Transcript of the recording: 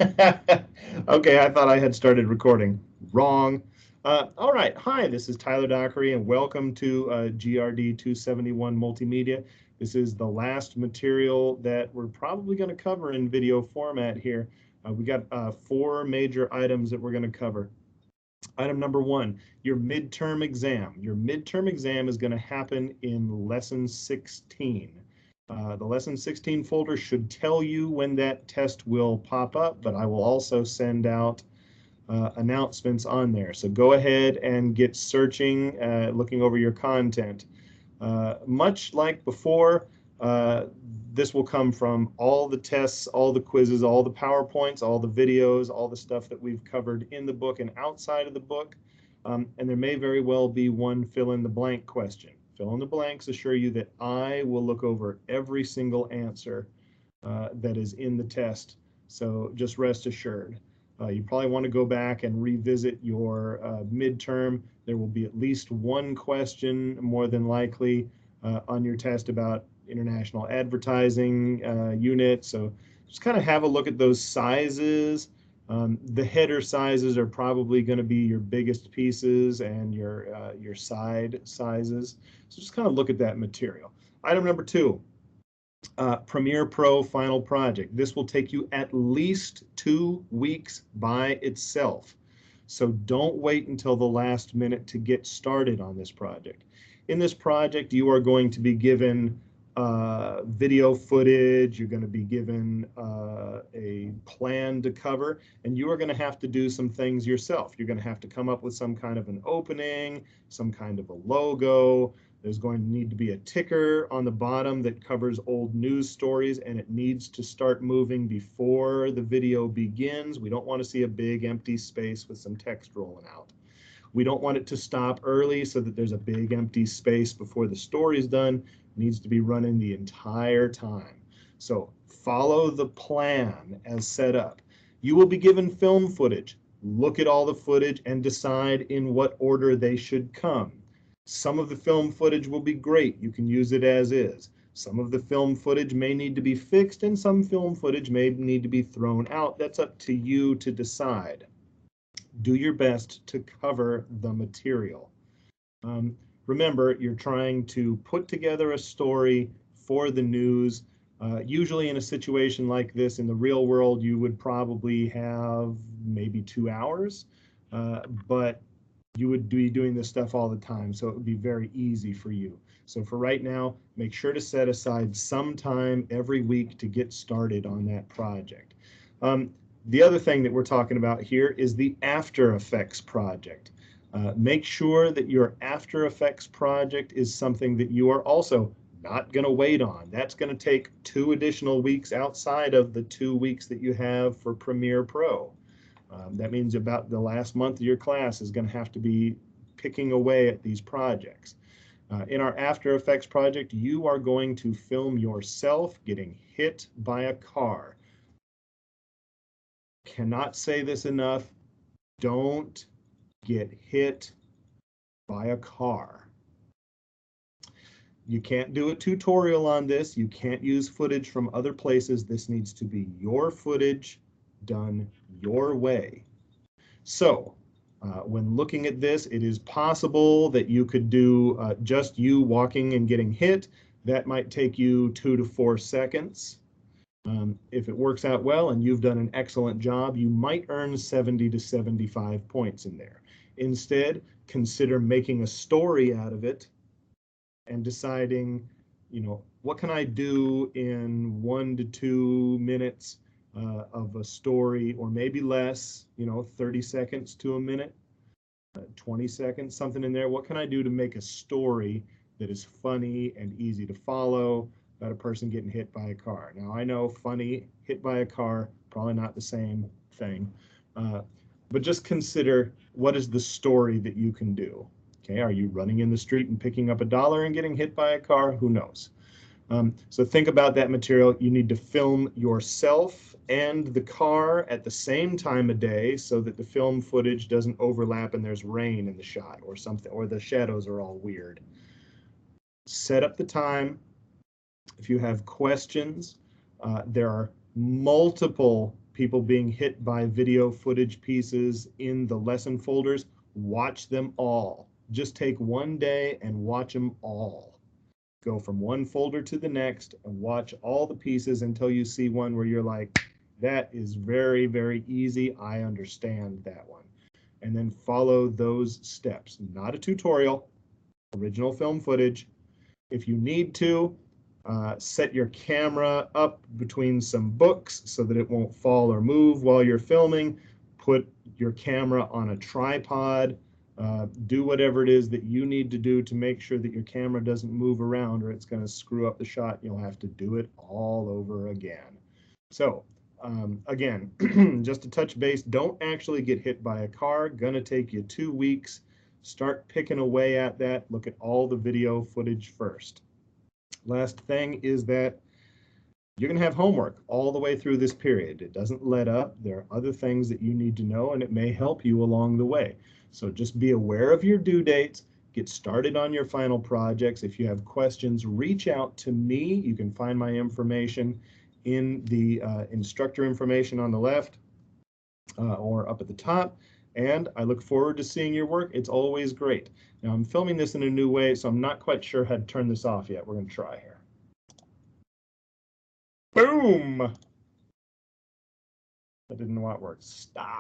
Okay, I thought I had started recording. Wrong. All right. Hi, this is Tyler Dockery, and welcome to GRD271 Multimedia. This is the last material that we're probably going to cover in video format here. We got 4 major items that we're going to cover. Item number 1, your midterm exam. Your midterm exam is going to happen in lesson 16. The lesson 16 folder should tell you when that test will pop up, but I will also send out announcements on there. So go ahead and get searching, looking over your content. Much like before, this will come from all the tests, all the quizzes, all the PowerPoints, all the videos, all the stuff that we've covered in the book and outside of the book. And there may very well be one fill-in-the-blank question. Fill-in-the-blanks assure you that I will look over every single answer that is in the test. So just rest assured. You probably want to go back and revisit your midterm. There will be at least one question, more than likely, on your test about international advertising unit. So just kind of have a look at those sizes. The header sizes are probably going to be your biggest pieces and your side sizes. So just kind of look at that material. Item number 2. Premiere Pro Final Project. This will take you at least 2 weeks by itself. So don't wait until the last minute to get started on this project. In this project, you are going to be given video footage, you're going to be given a plan to cover, and you are going to have to do some things yourself. You're going to have to come up with some kind of an opening, some kind of a logo. There's going to need to be a ticker on the bottom that covers old news stories, and it needs to start moving before the video begins. We don't want to see a big empty space with some text rolling out. We don't want it to stop early so that there's a big empty space before the story is done. It needs to be running the entire time. So follow the plan as set up. You will be given film footage. Look at all the footage and decide in what order they should come. Some of the film footage will be great. You can use it as is. Some of the film footage may need to be fixed, and some film footage may need to be thrown out. That's up to you to decide. Do your best to cover the material. Remember, you're trying to put together a story for the news. Usually in a situation like this in the real world, you would probably have maybe 2 hours, but you would be doing this stuff all the time, so it would be very easy for you. So for right now, make sure to set aside some time every week to get started on that project. The other thing that we're talking about here is the After Effects project. Make sure that your After Effects project is something that you are also not going to wait on. That's going to take 2 additional weeks outside of the 2 weeks that you have for Premiere Pro. That means about the last month of your class is going to have to be picking away at these projects. In our After Effects project, you are going to film yourself getting hit by a car. Cannot say this enough. Don't get hit by a car. You can't do a tutorial on this. You can't use footage from other places. This needs to be your footage done your way. So when looking at this, it is possible that you could do just you walking and getting hit. That might take you 2 to 4 seconds. If it works out well and you've done an excellent job, you might earn 70 to 75 points in there. Instead, consider making a story out of it and deciding, what can I do in 1 to 2 minutes of a story, or maybe less, 30 seconds to a minute, 20 seconds, something in there. What can I do to make a story that is funny and easy to follow about a person getting hit by a car? Now, I know funny, hit by a car, probably not the same thing, but just consider, what is the story that you can do? Okay, are you running in the street and picking up $1 and getting hit by a car? Who knows? So think about that material. You need to film yourself and the car at the same time of day so that the film footage doesn't overlap and there's rain in the shot or something, or the shadows are all weird. Set up the time. If you have questions, there are multiple people being hit by video footage pieces in the lesson folders, watch them all. Just take one day and watch them all. Go from one folder to the next and watch all the pieces until you see one where you're like, that is very, very easy. I understand that one. And then follow those steps. Not a tutorial, original film footage. If you need to, set your camera up between some books so that it won't fall or move while you're filming. Put your camera on a tripod. Do whatever it is that you need to do to make sure that your camera doesn't move around or it's going to screw up the shot. You'll have to do it all over again. So again, just to touch base, don't actually get hit by a car. Gonna take you 2 weeks. Start picking away at that. Look at all the video footage first. Last thing is that you're going to have homework all the way through this period. It doesn't let up. There are other things that you need to know, and it may help you along the way. So just be aware of your due dates. Get started on your final projects. If you have questions, reach out to me. You can find my information in the instructor information on the left or up at the top. And I look forward to seeing your work. It's always great. Now I'm filming this in a new way, so I'm not quite sure how to turn this off yet. We're going to try here. Boom! That didn't want to work. Stop.